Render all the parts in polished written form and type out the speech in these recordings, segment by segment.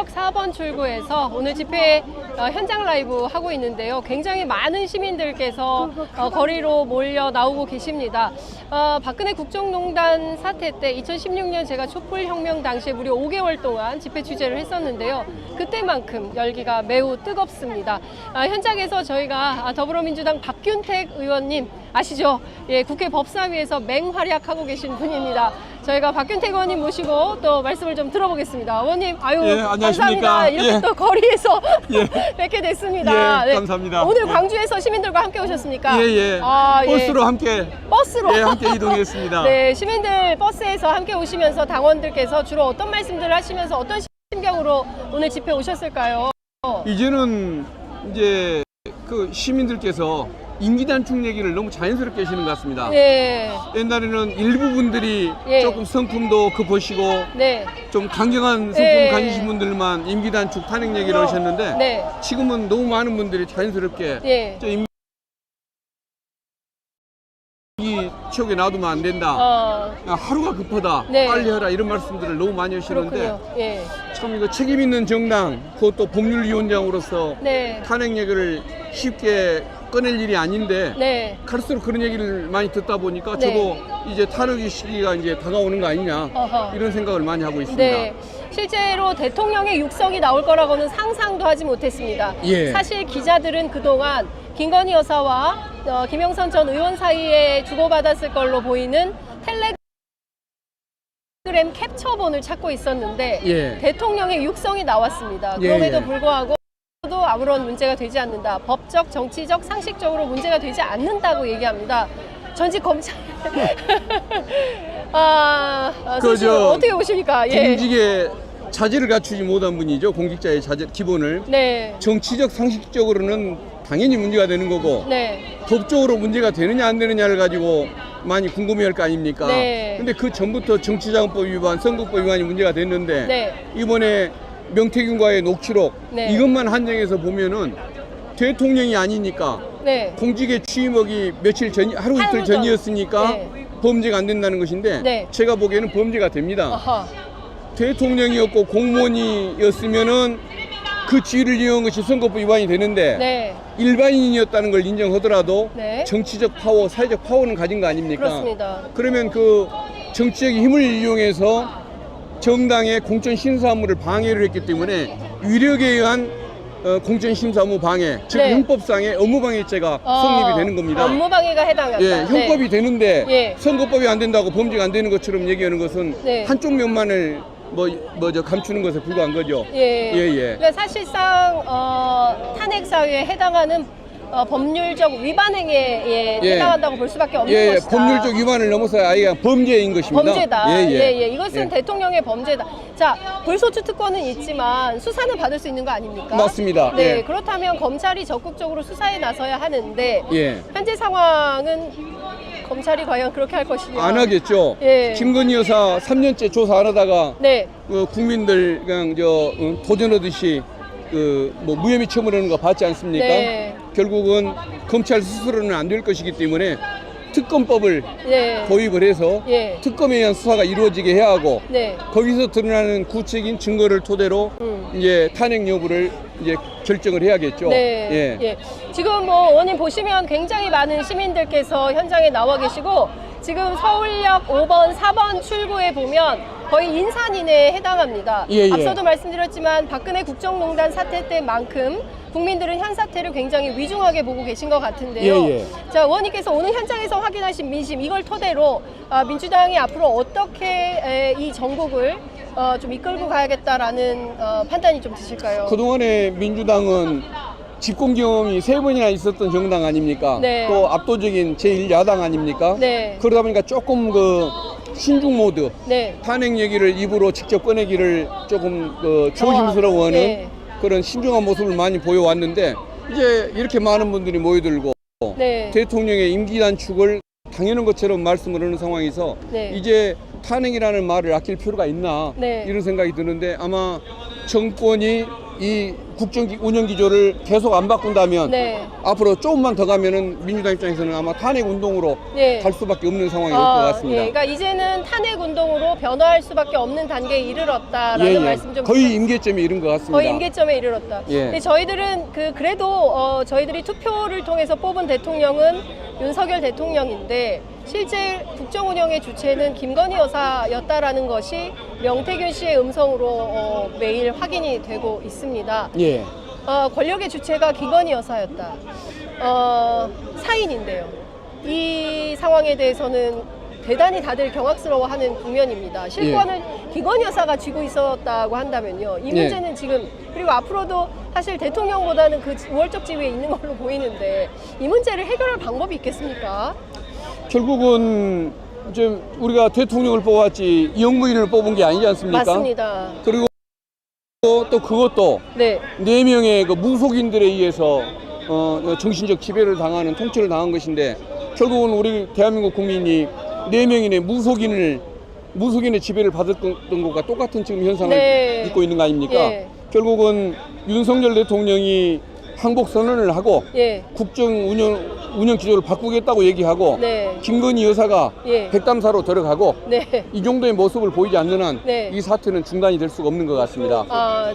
서울역 4번 출구에서 오늘 집회 현장 라이브 하고 있는데요. 굉장히 많은 시민들께서 거리로 몰려 나오고 계십니다. 박근혜 국정농단 사태 때 2016년 제가 촛불혁명 당시에 무려 5개월 동안 집회 취재를 했었는데요. 그때만큼 열기가 매우 뜨겁습니다. 현장에서 저희가 더불어민주당 박균택 의원님 아시죠? 예, 국회 법사위에서 맹활약하고 계신 분입니다. 저희가 박균택 의원님 모시고 또 말씀을 좀 들어보겠습니다. 의원님, 아유, 예, 감사합니다. 이렇게 예. 또 거리에서 예. 뵙게 됐습니다. 예, 감사합니다. 오늘 예. 광주에서 시민들과 함께 오셨습니까? 예, 예. 버스로 함께 버스로? 예, 함께 이동했습니다. 네, 시민들 버스에서 함께 오시면서 당원들께서 주로 어떤 말씀들을 하시면서 어떤 심경으로 오늘 집회 오셨을까요? 이제는 이제 그 시민들께서 임기단축 얘기를 너무 자연스럽게 하시는 것 같습니다. 네. 옛날에는 일부 분들이 예. 조금 성품도 급하시고 네. 좀 강경한 성품 예. 가지신 분들만 임기단축 탄핵 얘기를 하셨는데 네. 지금은 너무 많은 분들이 자연스럽게 예. 저 임기 지역에 놔두면 안 된다. 하루가 급하다. 네. 빨리 해라. 이런 말씀들을 너무 많이 하시는데 그렇군요. 예. 참 이거 책임 있는 정당, 그것도 법률위원장으로서 네. 탄핵 얘기를 쉽게 꺼낼 일이 아닌데 네. 갈수록 그런 얘기를 많이 듣다 보니까 네. 저도 이제 탄핵의 시기가 이제 다가오는 거 아니냐 어허. 이런 생각을 많이 하고 있습니다. 네. 실제로 대통령의 육성이 나올 거라고는 상상도 하지 못했습니다. 예. 사실 기자들은 그동안 김건희 여사와 김영선 전 의원 사이에 주고받았을 걸로 보이는 텔레그램 캡처본을 찾고 있었는데 예. 대통령의 육성이 나왔습니다. 예, 그럼에도 예. 불구하고 도 아무런 문제가 되지 않는다. 법적, 정치적, 상식적으로 문제가 되지 않는다고 얘기합니다. 전직 검찰 소식 어떻게 보십니까? 예. 공직에 자질을 갖추지 못한 분이죠. 공직자의 자질 기본을. 네. 정치적 상식적으로는 당연히 문제가 되는 거고 네. 법적으로 문제가 되느냐 안 되느냐를 가지고 많이 궁금해할 거 아닙니까? 네. 근데 그 전부터 정치자금법 위반, 선거법 위반이 문제가 됐는데 네. 이번에 명태균과의 녹취록 네. 이것만 한정해서 보면은 대통령이 아니니까 네. 공직에 취임하기 며칠 전, 하루 이틀 하루 전. 전이었으니까 네. 범죄가 안 된다는 것인데 네. 제가 보기에는 범죄가 됩니다. 아하. 대통령이었고 공무원이었으면은 그 지위를 이용한 것이 선거법 위반이 되는데 네. 일반인이었다는 걸 인정하더라도 네. 정치적 파워, 사회적 파워는 가진 거 아닙니까? 그렇습니다. 그러면 그 정치적 힘을 이용해서 정당의 공천심사무를 방해를 했기 때문에 위력에 의한 공천심사무 방해, 즉 네. 형법상의 업무방해죄가 성립이 되는 겁니다. 업무방해가 해당한다. 예, 형법이 되는데 예. 선거법이 안 된다고 범죄가 안 되는 것처럼 얘기하는 것은 네. 한쪽 면만을 감추는 것에 불과한 거죠. 예. 예. 그러니까 사실상 탄핵 사유에 해당하는 법률적 위반 행위에 예. 해당한다고 볼 수밖에 없는 예, 것이다. 법률적 위반을 넘어서 아예 그냥 범죄인 것입니다. 범죄다. 예. 이것은 예. 대통령의 범죄다. 자, 불소추 특권은 있지만 수사는 받을 수 있는 거 아닙니까? 맞습니다. 네, 예. 그렇다면 검찰이 적극적으로 수사에 나서야 하는데 예. 현재 상황은 검찰이 과연 그렇게 할 것이냐? 안 하겠죠. 예. 김건희 여사 3년째 조사 안 하다가 네, 국민들 그냥 도전하듯이 무혐의 처벌하는 거 봤지 않습니까? 네. 결국은 검찰 스스로는 안 될 것이기 때문에 특검법을 네, 도입을 해서 예. 특검에 의한 수사가 이루어지게 해야 하고 네. 거기서 드러나는 구체적인 증거를 토대로 이제 탄핵 여부를 이제 결정을 해야겠죠. 네. 예. 예. 지금 의원님 보시면 굉장히 많은 시민들께서 현장에 나와 계시고 지금 서울역 5번, 4번 출구에 보면 거의 인산인해에 해당합니다. 예. 앞서도 말씀드렸지만 박근혜 국정농단 사태 때만큼 국민들은 현 사태를 굉장히 위중하게 보고 계신 것 같은데요. 예. 자, 의원님께서 오늘 현장에서 확인하신 민심, 이걸 토대로 민주당이 앞으로 어떻게 이 전국을 좀 이끌고 가야겠다라는 판단이 좀 드실까요? 그동안에 민주당은 집권 경험이 3번이나 있었던 정당 아닙니까? 네. 또 압도적인 제1야당 아닙니까? 네. 그러다 보니까 조금 신중 모드, 네. 탄핵 얘기를 입으로 직접 꺼내기를 조금 조심스러워하는 네. 그런 신중한 모습을 많이 보여왔는데 이제 이렇게 많은 분들이 모여들고 네. 대통령의 임기 단축을 당연한 것처럼 말씀을 하는 상황에서 네. 이제 탄핵이라는 말을 아낄 필요가 있나 네. 이런 생각이 드는데 아마 정권이 이 국정 운영 기조를 계속 안 바꾼다면 네. 앞으로 조금만 더 가면은 민주당 입장에서는 아마 탄핵 운동으로 네. 갈 수밖에 없는 상황이 올 것 같습니다. 예, 그러니까 이제는 탄핵 운동으로 변화할 수밖에 없는 단계에 이르렀다라는 말씀 좀 거의 드렸습니다. 임계점에 이른 것 같습니다. 거의 임계점에 이르렀다. 예. 근데 저희들은 그래도 저희들이 투표를 통해서 뽑은 대통령은 윤석열 대통령인데 실제 국정 운영의 주체는 김건희 여사였다라는 것이 명태균 씨의 음성으로 매일 확인이 되고 있습니다. 예. 권력의 주체가 김건희 여사였다. 사인인데요. 이 상황에 대해서는 대단히 다들 경악스러워하는 국면입니다. 실권을 김건희 여사가 쥐고 있었다고 한다면요. 이 문제는 지금 그리고 앞으로도 사실 대통령보다는 그 우월적 지위에 있는 걸로 보이는데 이 문제를 해결할 방법이 있겠습니까? 결국은 이제 우리가 대통령을 뽑았지 영부인을 뽑은 게 아니지 않습니까? 맞습니다. 그리고 또 그것도 네. 4명의 그 무속인들에 의해서 정신적 지배를 당하는 통치를 당한 것인데 결국은 우리 대한민국 국민이 4명인의 무속인의 지배를 받았던 것과 똑같은 지금 현상을 네. 입고 있는 거 아닙니까? 예. 결국은 윤석열 대통령이 항복 선언을 하고 예. 국정 운영 기조를 바꾸겠다고 얘기하고 네. 김건희 여사가 예. 백담사로 들어가고 네. 이 정도의 모습을 보이지 않는 한 네. 이 사태는 중단이 될 수가 없는 것 같습니다.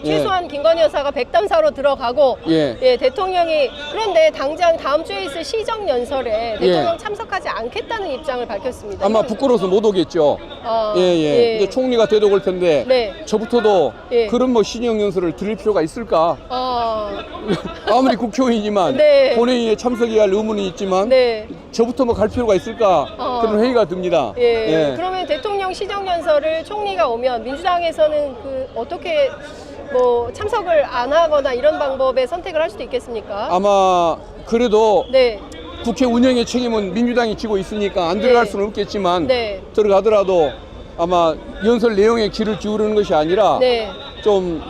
최소한 김건희 여사가 백담사로 들어가고 예. 대통령이 그런데 당장 다음 주에 있을 시정연설에 대통령 참석하지 않겠다는 입장을 밝혔습니다. 아마 이건- 부끄러워서 못 오겠죠. 예. 이제 총리가 되도록 할 텐데 네. 저부터도 예. 그런 시정연설을 드릴 필요가 있을까? 아무리 국회의원이지만 네. 본회의에 참석해야 할 의무는 있지만 네. 저부터 갈 필요가 있을까? 그런 회의가 듭니다. 예. 그러면 대통령 시정연설을 총리가 오면 민주당에서는 어떻게 참석을 안 하거나 이런 방법의 선택을 할 수도 있겠습니까? 아마 그래도 네. 국회 운영의 책임은 민주당이 지고 있으니까 안 들어갈 수는 없겠지만 네. 들어가더라도 아마 연설 내용에 귀를 기울이는 것이 아니라 네. 좀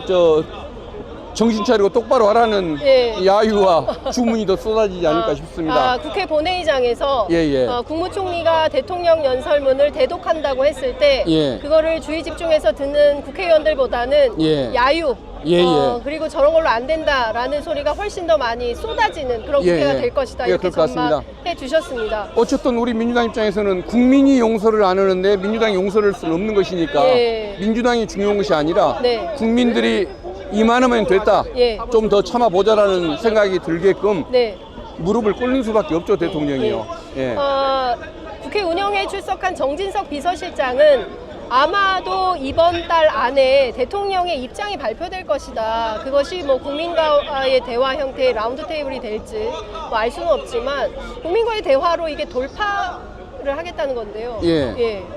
정신 차리고 똑바로 하라는 야유와 주문이 더 쏟아지지 않을까 싶습니다. 국회 본회의장에서 예. 국무총리가 대통령 연설문을 대독한다고 했을 때 예. 그거를 주의 집중해서 듣는 국회의원들보다는 야유 그리고 저런 걸로 안 된다라는 소리가 훨씬 더 많이 쏟아지는 그런 국회가 될 것이다 이렇게 그럴 것 같습니다. 전망해 주셨습니다. 어쨌든 우리 민주당 입장에서는 국민이 용서를 안 하는데 민주당이 용서를 할 수는 없는 것이니까 민주당이 중요한 것이 아니라 국민들이 이만하면 됐다. 좀 더 참아보자라는 생각이 들게끔 무릎을 꿇는 수밖에 없죠, 대통령이요. 국회 운영에 출석한 정진석 비서실장은 아마도 이번 달 안에 대통령의 입장이 발표될 것이다. 그것이 국민과의 대화 형태의 라운드 테이블이 될지 알 수는 없지만 국민과의 대화로 이게 돌파를 하겠다는 건데요.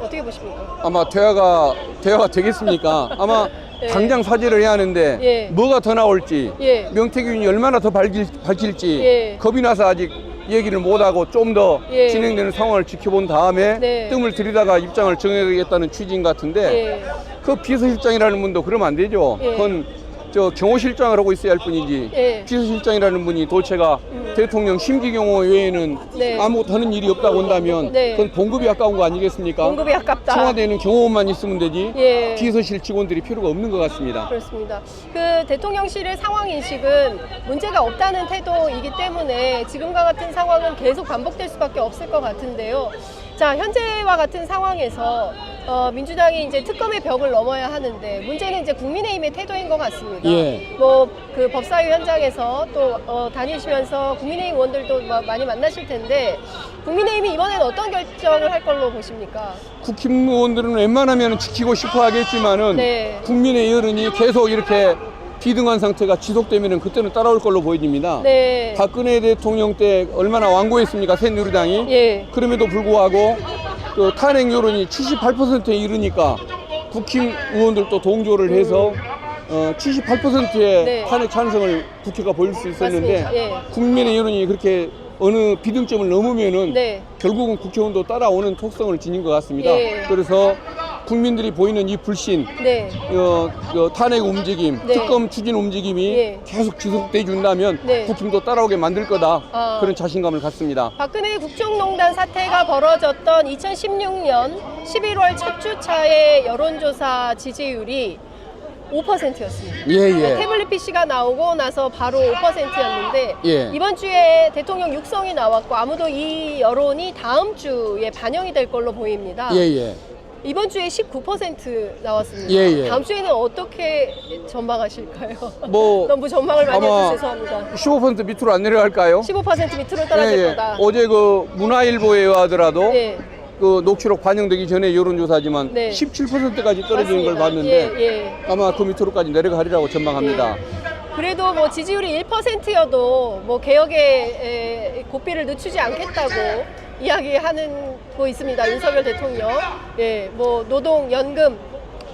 어떻게 보십니까? 아마 대화가 되겠습니까? 아마 당장 사죄를 해야 하는데 뭐가 더 나올지 명태균이 얼마나 더 밝힐지 겁이 나서 아직 얘기를 못하고 좀 더 진행되는 상황을 지켜본 다음에 뜸을 들이다가 입장을 정해야겠다는 취지인 것 같은데 그 비서실장이라는 분도 그러면 안 되죠. 그건 경호실장을 하고 있어야 할 뿐이지 비서실장이라는 분이 도체가 대통령 심기경호 외에는 아무것도 하는 일이 없다고 한다면 그건 봉급이 아까운 거 아니겠습니까? 봉급이 아깝다. 청와대에는 경호원만 있으면 되지 비서실 직원들이 필요가 없는 것 같습니다. 그렇습니다. 그 대통령실의 상황 인식은 문제가 없다는 태도이기 때문에 지금과 같은 상황은 계속 반복될 수밖에 없을 것 같은데요. 자, 현재와 같은 상황에서 민주당이 이제 특검의 벽을 넘어야 하는데 문제는 이제 국민의힘의 태도인 것 같습니다. 그 법사위 현장에서 또 다니시면서 국민의힘 의원들도 많이 만나실 텐데 국민의힘이 이번에는 어떤 결정을 할 걸로 보십니까? 국힘의원들은 웬만하면 지키고 싶어 하겠지만은 국민의 여론이 계속 이렇게 비등한 상태가 지속되면 그때는 따라올 걸로 보여집니다. 박근혜 대통령 때 얼마나 완고했습니까? 새누리당이. 그럼에도 불구하고 그 탄핵 여론이 78%에 이르니까 국힘 의원들도 동조를 해서 78%의 탄핵 찬성을 국회가 보일 수 있었는데 국민의 여론이 그렇게 어느 비등점을 넘으면은 결국은 국회의원도 따라오는 특성을 지닌 것 같습니다. 그래서 국민들이 보이는 이 불신, 탄핵 움직임, 특검 추진 움직임이 계속 지속돼 준다면 국힘도 따라오게 만들 거다. 그런 자신감을 갖습니다. 박근혜 국정농단 사태가 벌어졌던 2016년 11월 첫 주차의 여론조사 지지율이 5%였습니다. 예. 태블릿 PC가 나오고 나서 바로 5%였는데 예. 이번 주에 대통령 육성이 나왔고 아무도 이 여론이 다음 주에 반영이 될 걸로 보입니다. 예. 이번 주에 19% 나왔습니다. 예. 다음 주에는 어떻게 전망하실까요? 뭐 너무 전망을 많이 아마 해서 죄송합니다. 15% 밑으로 안 내려갈까요? 15% 밑으로 떨어질 거다. 어제 그 문화일보에 의하더라도 예. 그 녹취록 반영되기 전에 여론조사지만 네. 17%까지 떨어지는 걸 맞습니다. 봤는데 예. 아마 그 밑으로까지 내려가리라고 전망합니다. 그래도 뭐 지지율이 1%여도 뭐 개혁의 고삐를 늦추지 않겠다고 이야기하고 있습니다. 윤석열 대통령. 예, 뭐 노동, 연금,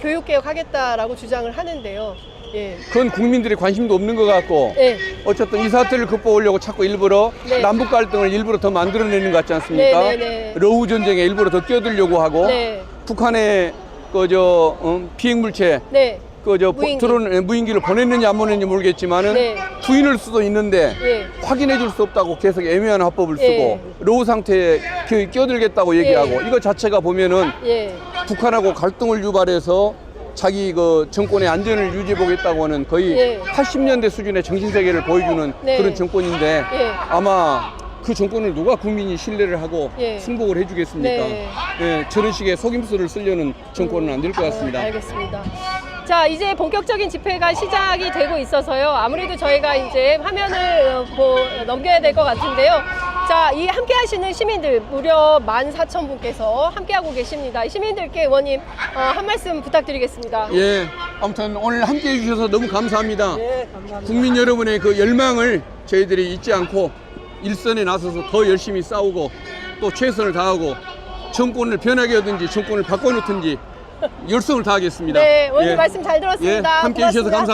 교육개혁 하겠다라고 주장을 하는데요. 예. 그건 국민들의 관심도 없는 것 같고 예. 어쨌든 이 사태를 극복하려고 자꾸 일부러 네. 남북 갈등을 일부러 더 만들어내는 것 같지 않습니까? 네. 러우 전쟁에 일부러 더 끼어들려고 하고 네. 북한의 그저 비행물체 네. 그저 무인기. 드론 무인기를 보냈는지 안 보냈는지 모르겠지만은 네. 부인할 수도 있는데 예. 확인해 줄 수 없다고 계속 애매한 화법을 쓰고 예. 러우 상태에 끼어들겠다고 얘기하고 이거 자체가 보면은 예. 북한하고 갈등을 유발해서 자기 그 정권의 안전을 유지해 보겠다고 하는 거의 예. 80년대 수준의 정신세계를 보여주는 네. 그런 정권인데 예. 아마 그 정권을 누가 국민이 신뢰를 하고 예. 승복을 해주겠습니까? 네. 예, 저런 식의 속임수를 쓰려는 정권은 안 될 것 같습니다. 알겠습니다. 자, 이제 본격적인 집회가 시작이 되고 있어서요. 아무래도 저희가 이제 화면을 넘겨야 될 것 같은데요. 자, 이 함께 하시는 시민들 무려 14,000분께서 함께하고 계십니다. 이 시민들께 의원님 한 말씀 부탁드리겠습니다. 예, 아무튼 오늘 함께 해주셔서 너무 감사합니다. 국민 여러분의 그 열망을 저희들이 잊지 않고 일선에 나서서 더 열심히 싸우고 또 최선을 다하고 정권을 변하게 하든지 정권을 바꿔놓든지 열성을 다하겠습니다. 네, 오늘 예. 말씀 잘 들었습니다. 예, 함께 해주셔서 고맙습니다. 감사합니다.